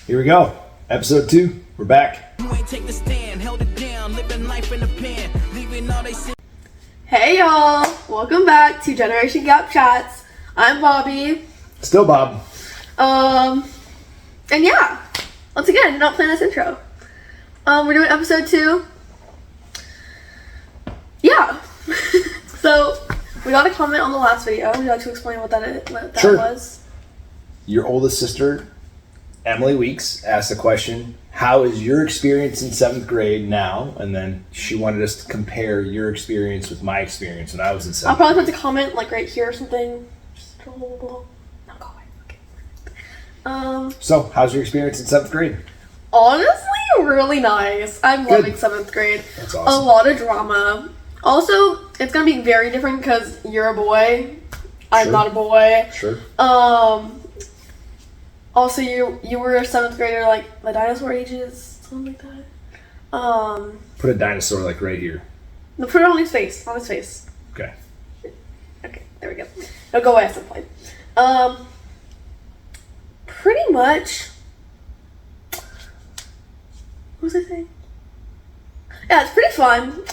Here we go. Episode 2. We're back. Hey y'all! Welcome back to Generation Gap Chats. I'm Bobby. Still Bob. And yeah, once again, I did not plan this intro. We're doing episode 2. Yeah. So, we got a comment on the last video. Would you like to explain what that was? Your oldest sister, Emily Weeks, asked the question, how is your experience in 7th grade now? And then she wanted us to compare your experience with my experience when I was in 7th I'll probably put the comment like right here or something. Just scroll below. No, go away. Okay. So, how's your experience in 7th grade? Honestly, really nice. I'm loving 7th grade. That's awesome. A lot of drama. Also, it's gonna be very different because you're a boy. I'm not a boy. Sure. Also, you were a 7th grader, like the dinosaur ages, something like that. Put a dinosaur like right here. No, put it on his face. On his face. Okay. Okay, there we go. Now go away at some point. Pretty much. What was I saying? Yeah, it's pretty fun.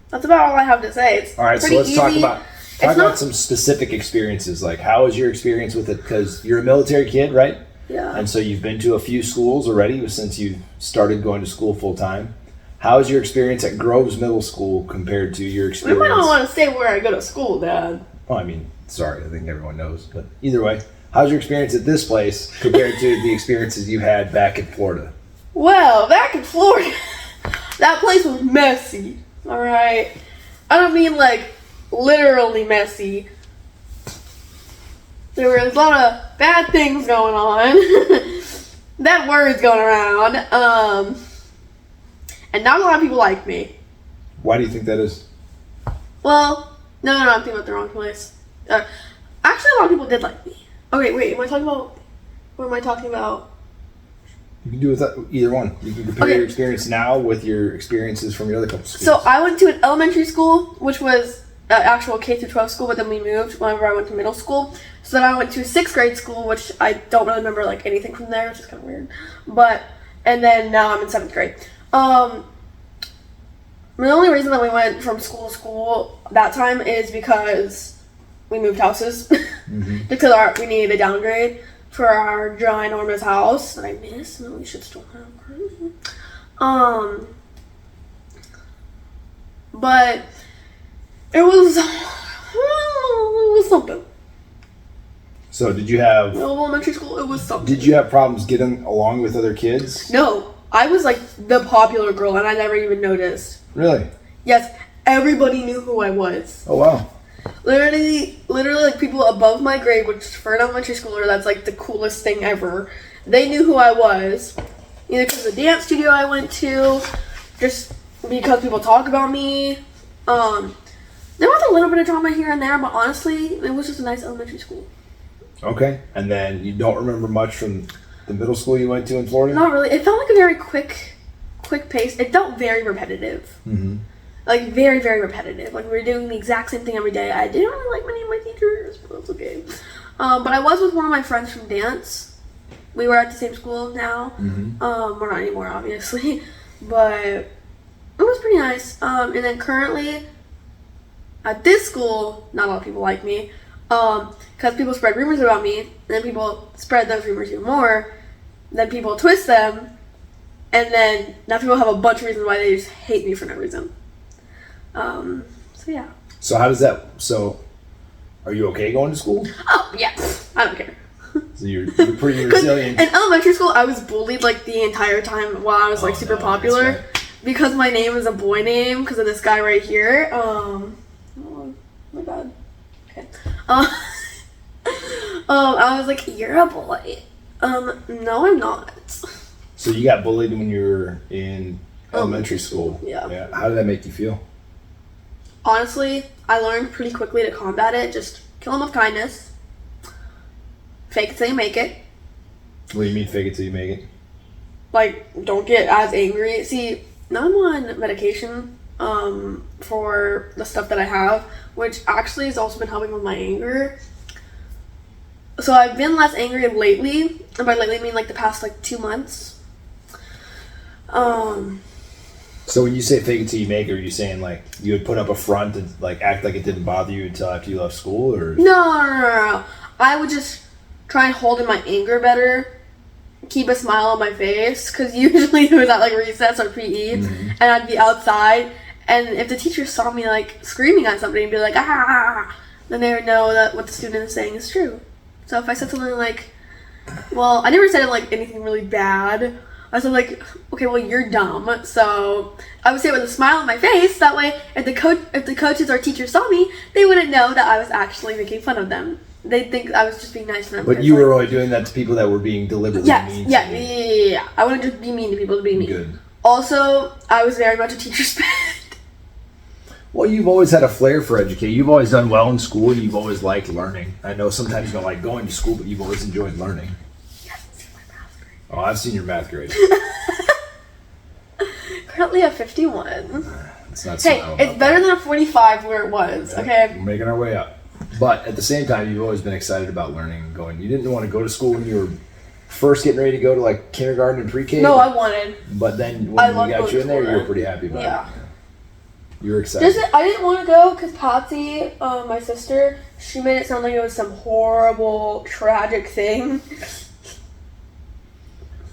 That's about all I have to say. It's all right, so pretty let's easy. talk about some specific experiences. Like, how was your experience with it? Because you're a military kid, right? Yeah. And so you've been to a few schools already since you started going to school full time. How is your experience at Groves Middle School compared to your experience? We might not want to say where I go to school, Dad. Well, I mean, sorry, I think everyone knows. But either way, how's your experience at this place compared to the experiences you had back in Florida? Well, back in Florida, that place was messy. All right. I don't mean like literally messy. There was a lot of bad things going on. Bad words going around. And not a lot of people like me. Why do you think that is? Well, no, I'm thinking about the wrong place. Actually, a lot of people did like me. Okay, wait, am I talking about... What am I talking about? You can do with either one. You can compare your experience now with your experiences from your other couple schools. So I went to an elementary school, which was an actual K-12 school, but then we moved whenever I went to middle school. So then I went to a 6th grade school, which I don't really remember like anything from there, which is kind of weird. And then now I'm in 7th grade. The only reason that we went from school to school that time is because we moved houses. Because we needed a downgrade for our ginormous house that I miss. No, we should still have. But it was something. So did you have... Elementary school, it was something. Did you have problems getting along with other kids? No, I was like the popular girl and I never even noticed. Really? Yes, everybody knew who I was. Oh, wow. Literally, like people above my grade, which for an elementary schooler, that's like the coolest thing ever. They knew who I was, either because of the dance studio I went to, just because people talk about me. There was a little bit of drama here and there, but honestly, it was just a nice elementary school. Okay, and then you don't remember much from the middle school you went to in Florida? Not really. It felt like a very quick pace. It felt very repetitive. Mm-hmm. Like, very, very repetitive. Like, we were doing the exact same thing every day. I didn't really like many of my teachers, but that's okay. But I was with one of my friends from dance. We were at the same school now. Mm-hmm. We're not anymore, obviously. But it was pretty nice. And then currently, at this school, not a lot of people like me. Because people spread rumors about me. And then people spread those rumors even more. Then people twist them. And then now people have a bunch of reasons why they just hate me for no reason. So yeah. So how does that, are you okay going to school? Oh, yeah. I don't care. So you're pretty resilient. In elementary school, I was bullied like the entire time while I was like super popular. Right. Because my name is a boy name because of this guy right here. Oh my god. Okay. I was like, you're a boy. No, I'm not. So you got bullied when you were in elementary school. Yeah. How did that make you feel? Honestly, I learned pretty quickly to combat it. Just kill them with kindness. Fake it till you make it. What do you mean fake it till you make it? Like, don't get as angry. See, now I'm on medication for the stuff that I have, which actually has also been helping with my anger. So I've been less angry lately, and by lately I mean like the past like 2 months. So when you say fake it till you make it, are you saying like you would put up a front and like act like it didn't bother you until after you left school, or? No. I would just try and hold in my anger better, keep a smile on my face, because usually it was at like recess or PE, and I'd be outside, and if the teacher saw me like screaming at somebody and be like, ah, then they would know that what the student is saying is true. So if I said something like, well, I never said like anything really bad. I said like, okay, well, you're dumb. So I would say it with a smile on my face. That way, if the coaches or teachers saw me, they wouldn't know that I was actually making fun of them. They'd think I was just being nice to them. But you were only doing that to people that were being deliberately mean to you. Yeah. I wouldn't just be mean to people to be mean. Good. Also, I was very much a teacher's pet. Well, you've always had a flair for education. You've always done well in school, and you've always liked learning. I know sometimes you don't like going to school, but you've always enjoyed learning. You haven't seen my math grade. Oh, I've seen your math grade. Currently at 51. It's not Hey, it's better than a 45 where it was, okay? We're making our way up. But at the same time, you've always been excited about learning and going. You didn't want to go to school when you were first getting ready to go to like kindergarten and pre-K. No, I wanted. But then when we got you in there, you were pretty happy about it. You were excited. I didn't want to go because Patsy, my sister, she made it sound like it was some horrible, tragic thing.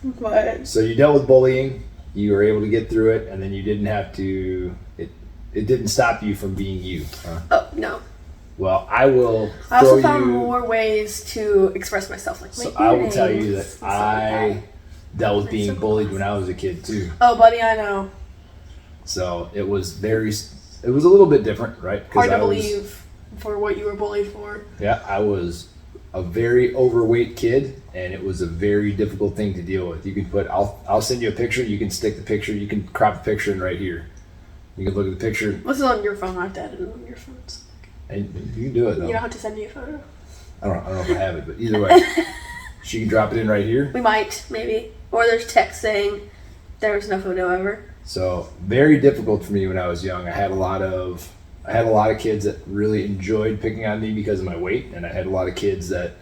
But So you dealt with bullying. You were able to get through it, and then you didn't have to. It didn't stop you from being you. Huh? Oh no. Well, I will. I also found more ways to express myself. Like So I will tell you that I dealt with being bullied when I was a kid too. Oh, buddy, I know. So it was a little bit different, right? Hard to believe for what you were bullied for. Yeah, I was a very overweight kid, and it was a very difficult thing to deal with. You can put, I'll send you a picture. You can stick the picture. You can crop the picture in right here. You can look at the picture. This is on your phone. I have to edit it on your phone. And you can do it though. You don't have to send me a photo. I don't know if I have it, but either way, she can drop it in right here. We might, maybe, or there's text saying there was no photo ever. So very difficult for me when I was young. I had a lot of kids that really enjoyed picking on me because of my weight, and I had a lot of kids that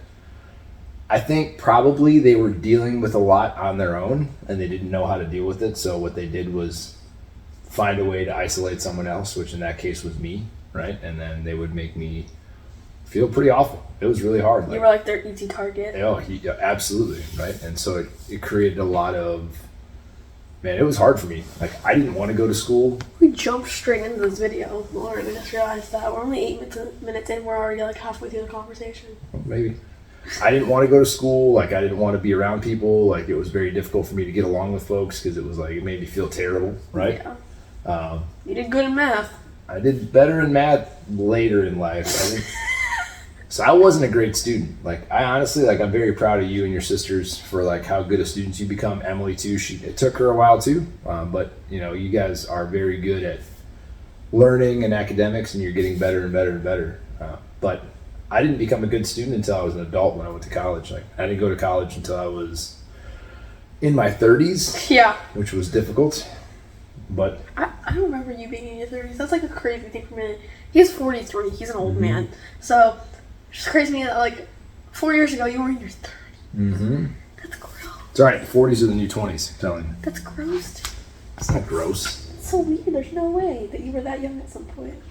I think probably they were dealing with a lot on their own and they didn't know how to deal with it. So what they did was find a way to isolate someone else, which in that case was me, right? And then they would make me feel pretty awful. It was really hard. You were like their easy target. Yeah, absolutely, right? And so it created a lot of, man, it was hard for me. Like, I didn't want to go to school. We jumped straight into this video, Lauren. I just realized that. We're only 8 minutes in. We're already like halfway through the conversation. Maybe. I didn't want to go to school. Like, I didn't want to be around people. Like, it was very difficult for me to get along with folks because it was like, it made me feel terrible, right? Yeah. You did good in math. I did better in math later in life. So I wasn't a great student. Like, I honestly, like, I'm very proud of you and your sisters for like how good of students you become. Emily too. It took her a while too, but you know, you guys are very good at learning and academics, and you're getting better and better and better. But I didn't become a good student until I was an adult when I went to college. Like, I didn't go to college until I was in my 30s. Yeah. Which was difficult. But I don't remember you being in your 30s. That's like a crazy thing for me. He's 43. He's an old man. So it's just crazy to me that like 4 years ago you were in your 30s. Mm-hmm. That's gross. It's alright. 40s are the new 20s. I'm telling you. That's gross. It's not gross. It's so weird. There's no way that you were that young at some point.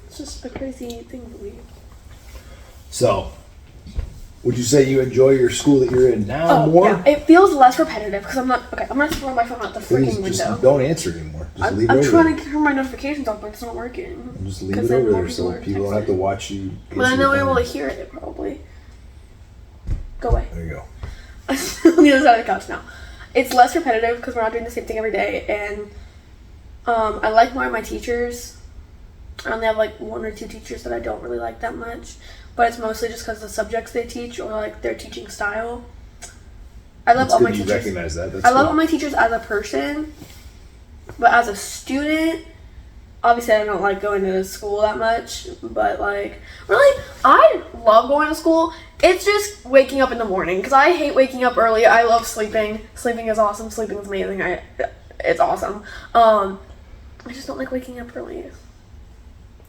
It's just a crazy thing to believe. So, would you say you enjoy your school that you're in now more? Yeah. It feels less repetitive because I'm not. Okay, I'm gonna throw my phone out the freaking window. Just don't answer anymore. Just leave it over I'm there. trying to turn my notifications off, but it's not working. Just leave it over there so people don't have to watch you. But I know I will hear it probably. Go away. There you go. On the other side of the couch now. It's less repetitive because we're not doing the same thing every day, and I like more of my teachers. I only have like 1 or 2 teachers that I don't really like that much, but it's mostly just because of the subjects they teach or like their teaching style. I love all my teachers. Recognize that. I love all my teachers as a person, but as a student, obviously I don't like going to school that much. But like, really, I love going to school. It's just waking up in the morning because I hate waking up early. I love sleeping. Sleeping is awesome. Sleeping is amazing. It's awesome. I just don't like waking up early.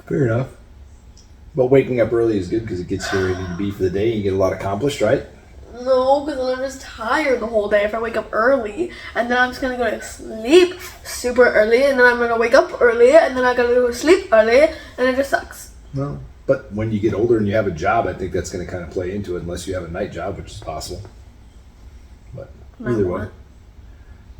Fair enough. But waking up early is good because it gets you ready to be for the day. You get a lot accomplished, right? No, because then I'm just tired the whole day if I wake up early, and then I'm just gonna go to sleep super early, and then I'm gonna wake up early, and then I gotta go to sleep early, and it just sucks. No. But when you get older and you have a job, I think that's going to kind of play into it, unless you have a night job, which is possible. But either way,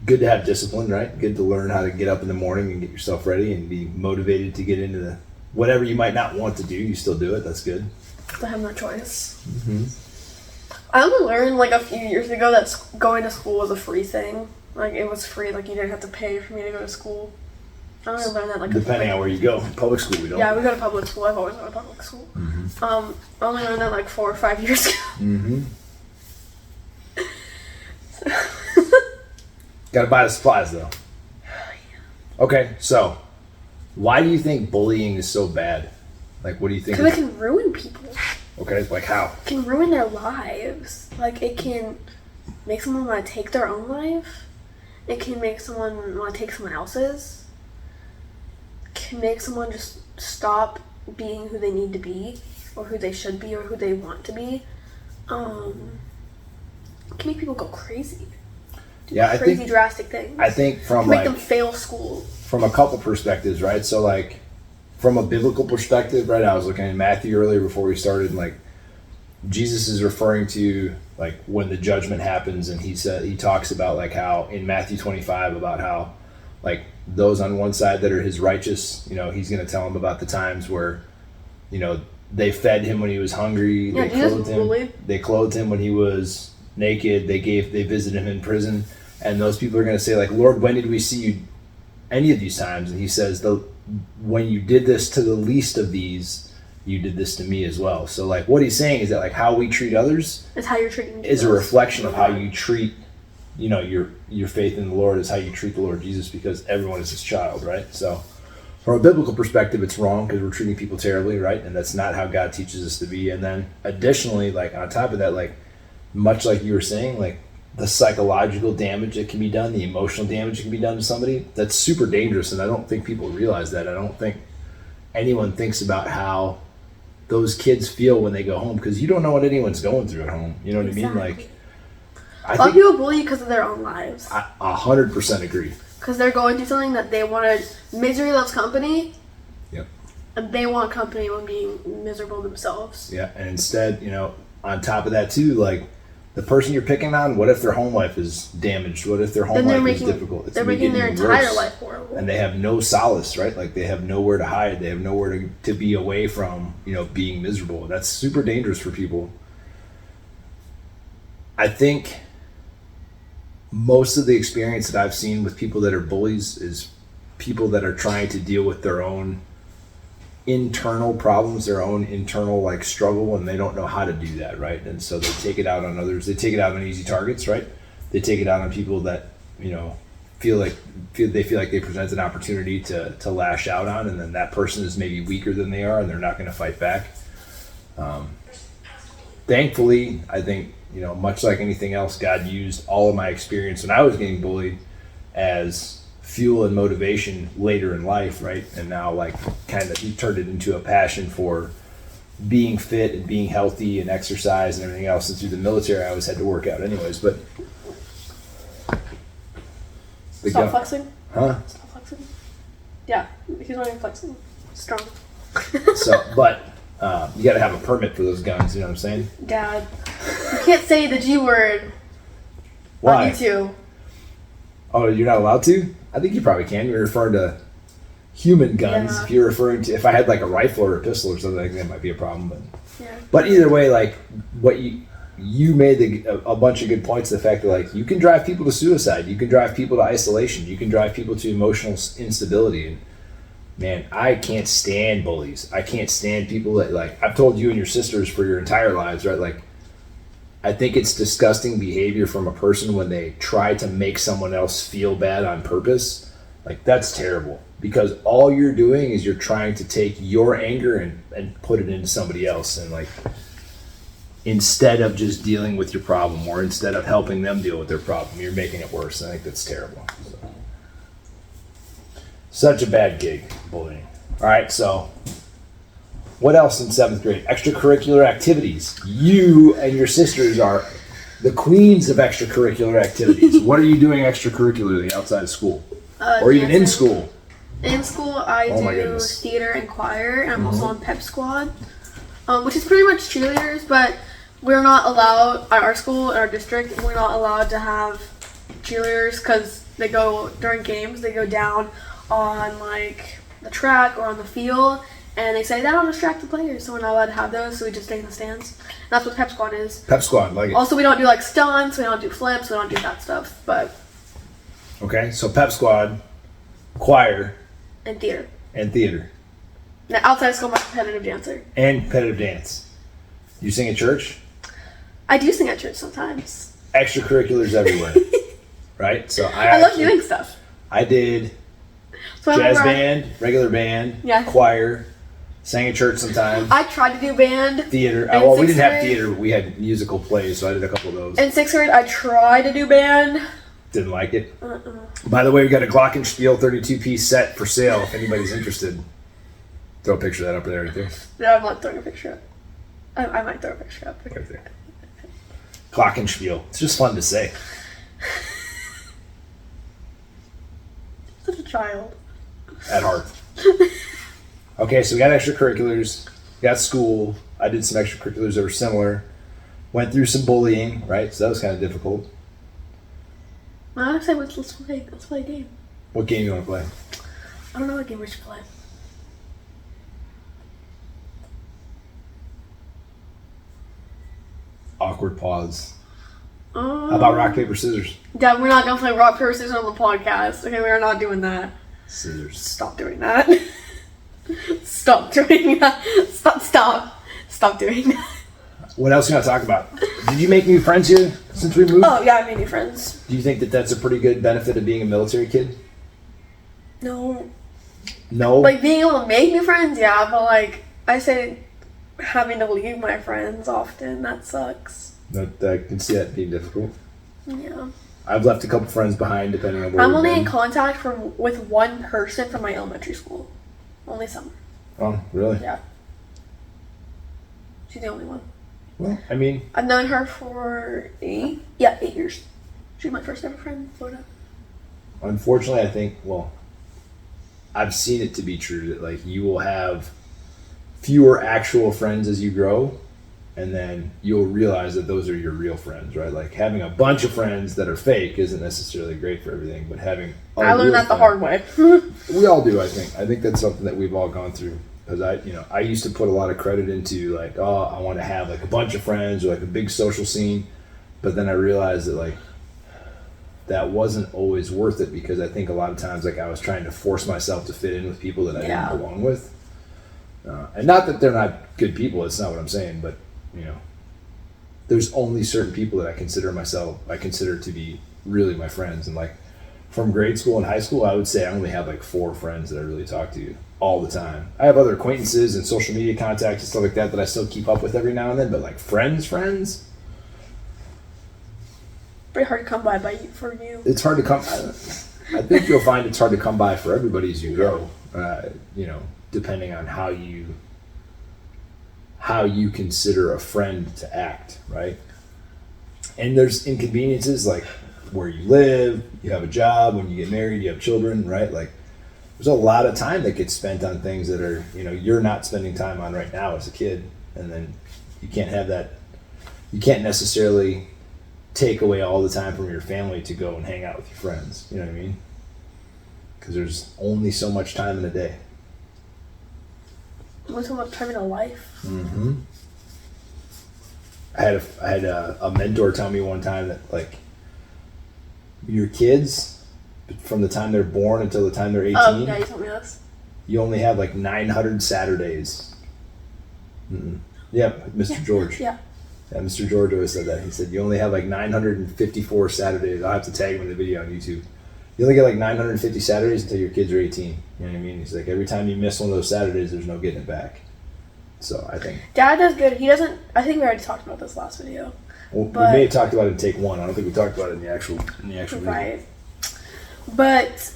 good to have discipline, right? Good to learn how to get up in the morning and get yourself ready and be motivated to get into the whatever you might not want to do. You still do it. That's good. I have no choice. Mm-hmm. I only learned like a few years ago that going to school was a free thing. Like it was free. Like you didn't have to pay for me to go to school. I only learned that like depending on where you go. Public school, we don't. Yeah, we go to public school. I've always gone to public school. Mm-hmm. I only learned that like 4 or 5 years ago. Mm-hmm. Gotta buy the supplies though. Okay, so why do you think bullying is so bad? Like, what do you think? Because it can ruin people. Okay, like how? It can ruin their lives. Like it can make someone want to take their own life. It can make someone want to take someone else's. Can make someone just stop being who they need to be or who they should be or who they want to be. Can make people go crazy. Do crazy drastic things. I think from make them fail school. From a couple perspectives, right? So like from a biblical perspective, right? I was looking at Matthew earlier before we started, and like Jesus is referring to like when the judgment happens, and he talks about like how in Matthew 25 about how like those on one side that are his righteous, you know, he's going to tell them about the times where, you know, they fed him when he was hungry, yeah, they clothed him when he was naked, they visited him in prison, and those people are going to say like, Lord, when did we see you any of these times? And he says, when you did this to the least of these, you did this to me as well. So like what he's saying is that like how we treat others is how you're treating is a reflection of how you treat, you know, your faith in the Lord is how you treat the Lord Jesus, because everyone is his child, right? So from a biblical perspective, it's wrong because we're treating people terribly, right? And that's not how God teaches us to be. And then additionally, like on top of that, like much like you were saying, like the psychological damage that can be done, the emotional damage that can be done to somebody, that's super dangerous. And I don't think people realize that. I don't think anyone thinks about how those kids feel when they go home, because you don't know what anyone's going through at home. You know what I mean? Like, a lot of people bully because of their own lives. I 100% agree. Because they're going through something that they wanted. Misery loves company. Yep. And they want company when being miserable themselves. Yeah, and instead, you know, on top of that too, like the person you're picking on, what if their home life is damaged? What if their home life is difficult? They're making their entire life horrible. And they have no solace, right? Like they have nowhere to hide. They have nowhere to be away from, you know, being miserable. That's super dangerous for people. I think most of the experience that I've seen with people that are bullies is people that are trying to deal with their own internal problems, their own internal like struggle, and they don't know how to do that, right? And so they take it out on others. They take it out on easy targets, right? They take it out on people that, you know, feel like they present an opportunity to lash out on, and then that person is maybe weaker than they are, and they're not going to fight back. Thankfully, I think, you know, much like anything else, God used all of my experience when I was getting bullied as fuel and motivation later in life, right? And now, like, kind of, he turned it into a passion for being fit and being healthy and exercise and everything else. And through the military, I always had to work out anyways. But stop flexing. Huh? Stop flexing. Yeah, he's not even flexing. Strong. But you got to have a permit for those guns. You know what I'm saying? Dad, you can't say the G word. Why? On YouTube. Oh, you're not allowed to? I think you probably can. You're referring to human guns. Yeah. If you're referring to, if I had like a rifle or a pistol or something, I think that might be a problem. Yeah. But either way, like what you made a bunch of good points. The fact that like you can drive people to suicide, you can drive people to isolation, you can drive people to emotional instability. And man, I can't stand bullies. I can't stand people that, like, I've told you and your sisters for your entire lives, right? Like, I think it's disgusting behavior from a person when they try to make someone else feel bad on purpose. Like, that's terrible, because all you're doing is you're trying to take your anger and put it into somebody else. And like, instead of just dealing with your problem, or instead of helping them deal with their problem, you're making it worse. I think that's terrible. So. Such a bad gig, bullying. All right, so What else in 7th grade? Extracurricular activities. You and your sisters are the queens of extracurricular activities. What are you doing extracurricularly outside of school? Or even in school? In school, I do theater and choir, and I'm also on pep squad, which is pretty much cheerleaders, but we're not allowed, at our school, in our district, we're not allowed to have cheerleaders because they go, during games, they go down on like the track or on the field, and they say that'll distract the players, so we're not allowed to have those, so we just stay in the stands. And that's what pep squad is. Pep squad, like it. Also, we don't do like stunts, we don't do flips, we don't do that stuff, but. Okay, so pep squad, choir. And theater. And theater. Now, outside of school, I'm a competitive dancer. And competitive dance. You sing at church? I do sing at church sometimes. Extracurriculars everywhere. Right? So I love doing stuff. I did jazz band, regular band, choir, sang at church sometimes. I tried to do band. Theater. Well, we didn't have theater, but we had musical plays, so I did a couple of those. In 6th grade, I tried to do band. Didn't like it. By the way, we got a Glockenspiel 32-piece set for sale if anybody's interested. Throw a picture of that up there right there. No, I'm not throwing a picture up. I might throw a picture up. Right there. Glockenspiel. It's just fun to say. Such a child. At heart. Okay, so we got extracurriculars. We got school. I did some extracurriculars that were similar. Went through some bullying, right? So that was kind of difficult. I say let's play a game. What game you want to play? I don't know what game we should play. Awkward pause. How about rock, paper, scissors? Yeah, we're not gonna play rock, paper, scissors on the podcast. Okay, we are not doing that. Scissors. Stop doing that. Stop doing that. Stop doing that. What else you want to talk about? Did you make new friends here since we moved? Oh, yeah, I made new friends. Do you think that that's a pretty good benefit of being a military kid? No. No? Like, being able to make new friends, yeah, but, like, I say having to leave my friends often, that sucks. I can see that being difficult. Yeah. I've left a couple friends behind, depending on where I'm only in contact with one person from my elementary school. Only summer. Oh, really? Yeah. She's the only one. Well, I mean... I've known her for 8 years. She's my first ever friend in Florida. Unfortunately, I think, well, I've seen it to be true that, like, you will have fewer actual friends as you grow, and then you'll realize that those are your real friends, right? Like, having a bunch of friends that are fake isn't necessarily great for everything, but having... I learned that the hard way. We all do, I think. I think that's something that we've all gone through. Because I used to put a lot of credit into like, oh, I want to have like a bunch of friends or like a big social scene, but then I realized that like that wasn't always worth it because I think a lot of times like I was trying to force myself to fit in with people that I didn't belong with, and not that they're not good people. It's not what I'm saying, but there's only certain people that I consider to be really my friends, and like from grade school and high school, I would say I only have like 4 friends that I really talk to all the time. I have other acquaintances and social media contacts and stuff like that I still keep up with every now and then, but like friends, pretty hard to come by for you. It's hard to come. I think you'll find it's hard to come by for everybody as you grow. Depending on how you consider a friend to act, right? And there's inconveniences like where you live, you have a job, when you get married, you have children, right? Like there's a lot of time that gets spent on things that are, you're not spending time on right now as a kid. And then you can't have that, you can't necessarily take away all the time from your family to go and hang out with your friends. You know what I mean? Because there's only so much time in a day. Only so much time in a life. Mm-hmm. I had a mentor tell me one time that like your kids, from the time they're born until the time they're 18. Oh, yeah, you told me this. You only have like 900 Saturdays. Yep, Mr. George. Yeah. Yeah, Mr. George always said that. He said you only have like 954 Saturdays. I'll have to tag him in the video on YouTube. You only get like 950 Saturdays until your kids are 18. You know what I mean? He's like, every time you miss one of those Saturdays, there's no getting it back. So I think Dad does good. He doesn't. I think we already talked about this last video. Well, we may have talked about it in take 1. I don't think we talked about it in the actual video. Right. But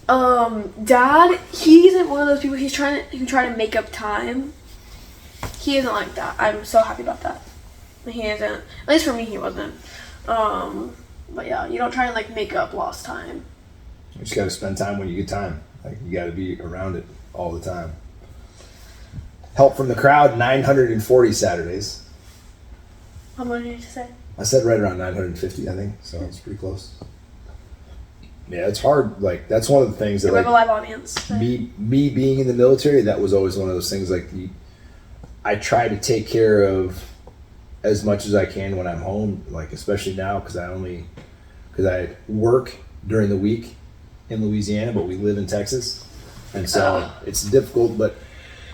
Dad, he isn't one of those people. He's trying to make up time he isn't like that. I'm so happy about that. He isn't. At least for me, he wasn't. But yeah, you don't try and like make up lost time. You just got to spend time when you get time. Like you got to be around it all the time. Help from the crowd, 940 Saturdays. How much did you say? I said right around 950, I think. So it's pretty close. Yeah, it's hard. Like that's one of the things that We have a live audience. me being in the military, that was always one of those things. Like I try to take care of as much as I can when I'm home. Like especially now because I work during the week in Louisiana, but we live in Texas, and so it's difficult. But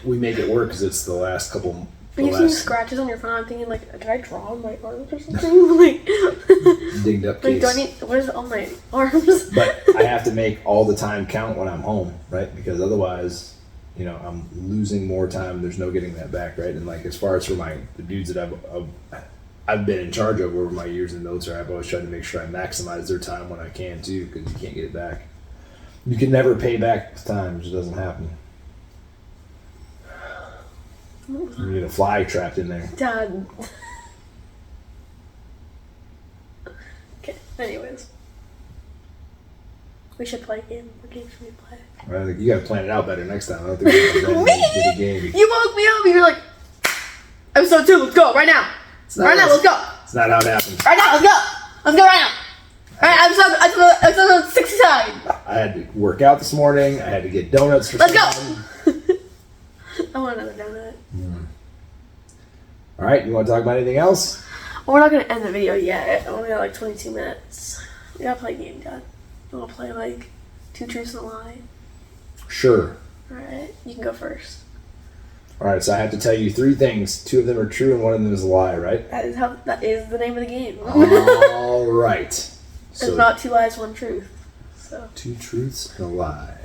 we make it work because it's the last couple. Are you seeing scratches on your phone? I'm thinking like, did I draw on my arms or something? Like dinged up like, case. do I need? What is on my arms? But I have to make all the time count when I'm home, right? Because otherwise, I'm losing more time. There's no getting that back, right? And like as far as for the dudes that I've been in charge of over my years in the military, I've always tried to make sure I maximize their time when I can too, because you can't get it back. You can never pay back time; it just doesn't happen. You get a fly trapped in there. Dad. Okay. Anyways, we should play a game. What game should we play? Well, you got to plan it out better next time. I don't think we're going to get a game. You woke me up. You were like, episode 2. Let's go right now. Right now, let's go. It's not how it happens. Right now, let's go. Let's go right now. All right, episode 69. I had to work out this morning. I had to get donuts for Let's someone. go. I want another donut. All right, you want to talk about anything else? Well, we're not going to end the video yet. I only got like 22 minutes. We got to play a game, Dad. You want to play like 2 truths and a lie? Sure. All right, you can go first. All right, so I have to tell you 3 things. 2 of them are true and 1 of them is a lie, right? That is the name of the game. All right. It's not 2 lies, 1 truth. So 2 truths and a lie.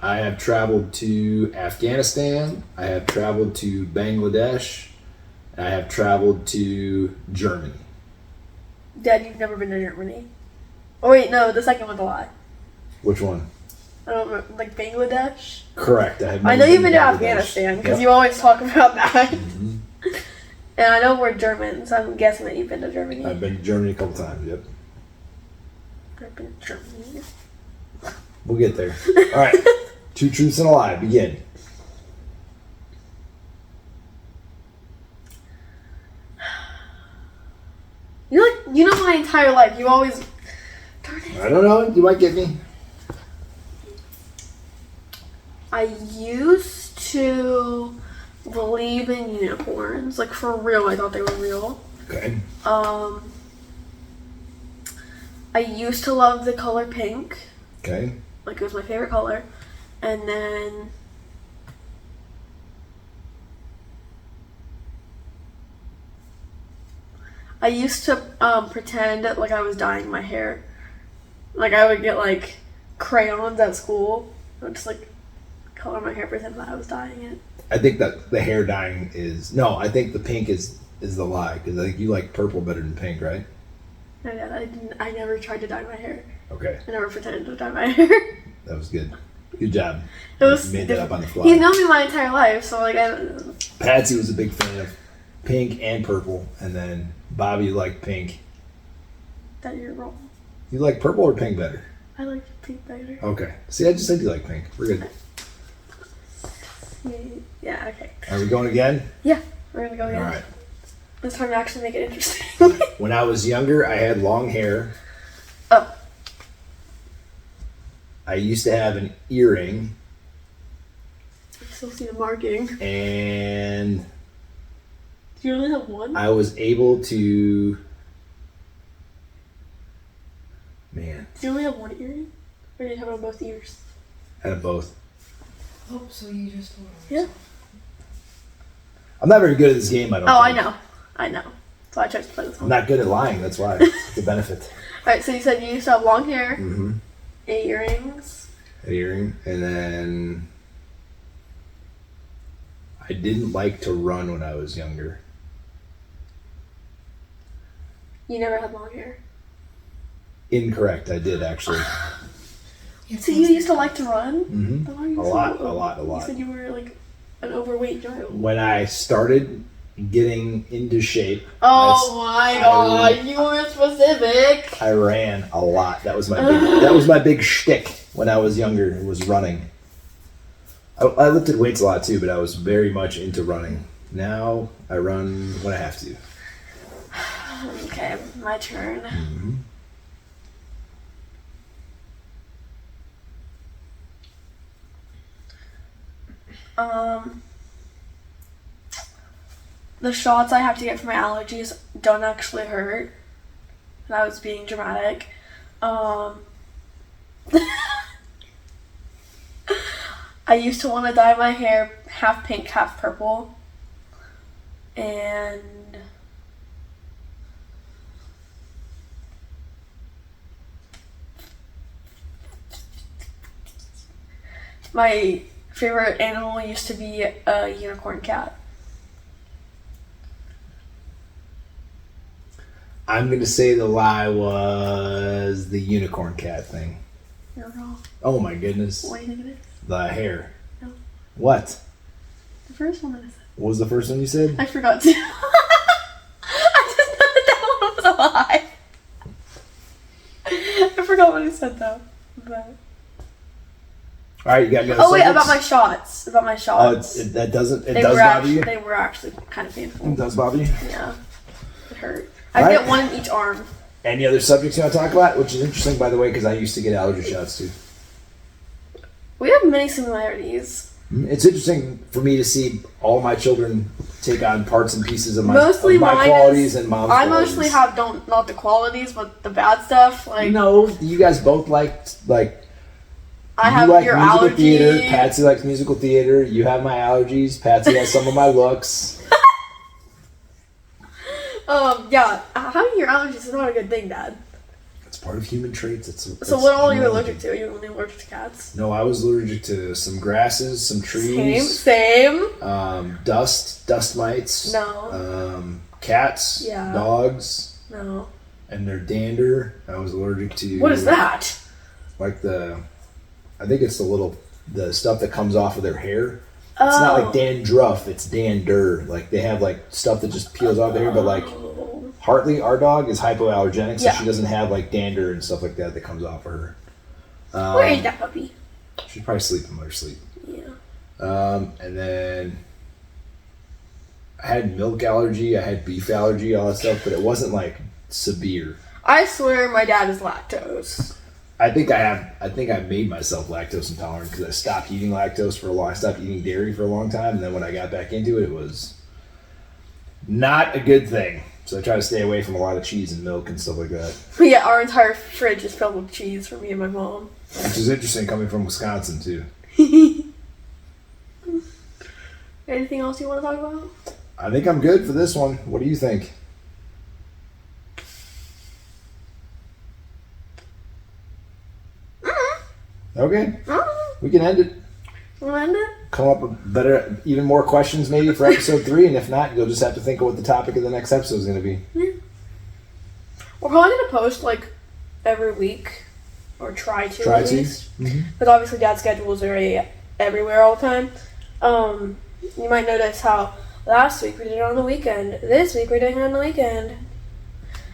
I have traveled to Afghanistan. I have traveled to Bangladesh. I have traveled to Germany. Dad, you've never been to Germany. Oh wait, no, the second one's a lie. Which one? I don't remember, like Bangladesh? Correct. I know you've been to Afghanistan because you always talk about that. Mm-hmm. And I know we're German, so I'm guessing that you've been to Germany. I've been to Germany a couple times, yep. I've been to Germany. We'll get there. All right. 2 truths and a lie. Begin. You know my entire life. You always. Darn it. I don't know. You might get me. I used to believe in unicorns. Like for real, I thought they were real. Okay. I used to love the color pink. Okay. Like it was my favorite color. And then I used to pretend like I was dyeing my hair. Like I would get like crayons at school. I would just like color my hair, pretend that I was dyeing it. I think that the hair dyeing is no. I think the pink is the lie because I think you like purple better than pink, right? No, Dad, I didn't. I never tried to dye my hair. Okay. I never pretended to dye my hair. That was good. Good job. It was You made that up on the fly. He's known me my entire life, so like I don't. Patsy was a big fan of pink and purple, and then Bobby liked pink. That you're wrong. You like purple or pink better? I like pink better. Okay. See, I just said you like pink. We're good. Yeah. Okay. Are we going again? Yeah, we're gonna go again. All right. This time to actually make it interesting. When I was younger, I had long hair. Oh. I used to have an earring. I still see the marking. And Do you only have one? I was able to. Man, Do you only have one earring? Or do you have it on both ears? I had both. Oh, so you just told us. Yeah. I'm not very good at this game, I don't Oh, think. I know. So I chose to play this I'm one. not good at lying, that's why. It's a benefit. Alright, so you said you used to have long hair, Mm-hmm. earrings. An earring. And then I didn't like to run when I was younger. You never had long hair. Incorrect, I did actually. So you used to like to run? Mm-hmm. A lot. You said you were like an overweight child. When I started getting into shape, Oh my god, you were specific. I ran a lot. That was my big shtick when I was younger. Was running. I lifted weights a lot too, but I was very much into running. Now I run when I have to. Okay, my turn. Mm-hmm. The shots I have to get for my allergies don't actually hurt. And I was being dramatic. I used to want to dye my hair half pink, half purple. And my favorite animal used to be a unicorn cat. I'm gonna say the lie was the unicorn cat thing. You're wrong. Oh my goodness. What do you think it is? The hair. No. What? The first one that I said. What was the first one you said? I forgot to. I just know that one was a lie. I forgot what I said though. But... All right, you got me. Oh wait, about my shots. About my shots. Oh, that doesn't. It does bother you. They were actually kind of painful. It does bother you. Yeah, it hurt. I Right. get one in each arm. Any other subjects you want to talk about? Which is interesting, by the way, because I used to get allergy shots too. We have many similarities. It's interesting for me to see all my children take on parts and pieces of my Mine qualities is, and mom's I qualities. mostly have not the qualities, but the bad stuff. Like No, you guys both liked I you have like your musical allergy. theater. Patsy likes musical theater. You have my allergies. Patsy has some of my looks. Yeah, having your allergies is not a good thing, Dad. It's part of human traits. So what all are you allergic to? Are you only allergic to cats? No, I was allergic to some grasses, some trees. Same. Dust mites. No. Cats. Yeah. Dogs. No. And their dander. I was allergic to. What is that? Like I think it's the stuff that comes off of their hair. It's not like dandruff, it's dander. Like they have like stuff that just peels off their hair, but like Hartley, our dog, is hypoallergenic, so she doesn't have like dander and stuff like that comes off of her. Where is that puppy? She's probably sleeping, let her sleep. Yeah. And then I had milk allergy, I had beef allergy, all that stuff, but it wasn't like severe. I swear my dad is lactose. I think I made myself lactose intolerant because I stopped eating lactose for a long. I stopped eating dairy for a long time, and then when I got back into it, it was not a good thing. So I try to stay away from a lot of cheese and milk and stuff like that. Yeah, our entire fridge is filled with cheese for me and my mom. Which is interesting coming from Wisconsin too. Anything else you want to talk about? I think I'm good for this one. What do you think? Okay, we can end it. We'll end it? Come up with even more questions maybe for episode 3, and if not, you'll just have to think of what the topic of the next episode is going to be. Yeah. We're probably going to post like every week, or try to at least. Because obviously Dad's schedule is very everywhere all the time. You might notice how last week we did it on the weekend. This week we're doing it on the weekend.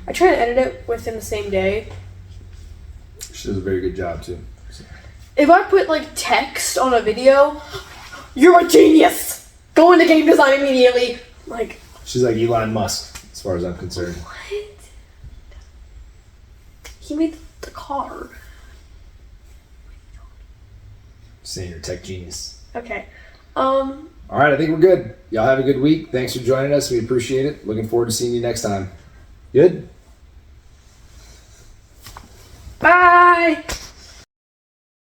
I try to edit it within the same day. She does a very good job too. If I put like text on a video, you're a genius. Go into game design immediately. Like she's like Elon Musk, as far as I'm concerned. What? He made the car. Saying you're a tech genius. Okay. All right, I think we're good. Y'all have a good week. Thanks for joining us. We appreciate it. Looking forward to seeing you next time. Good? Bye.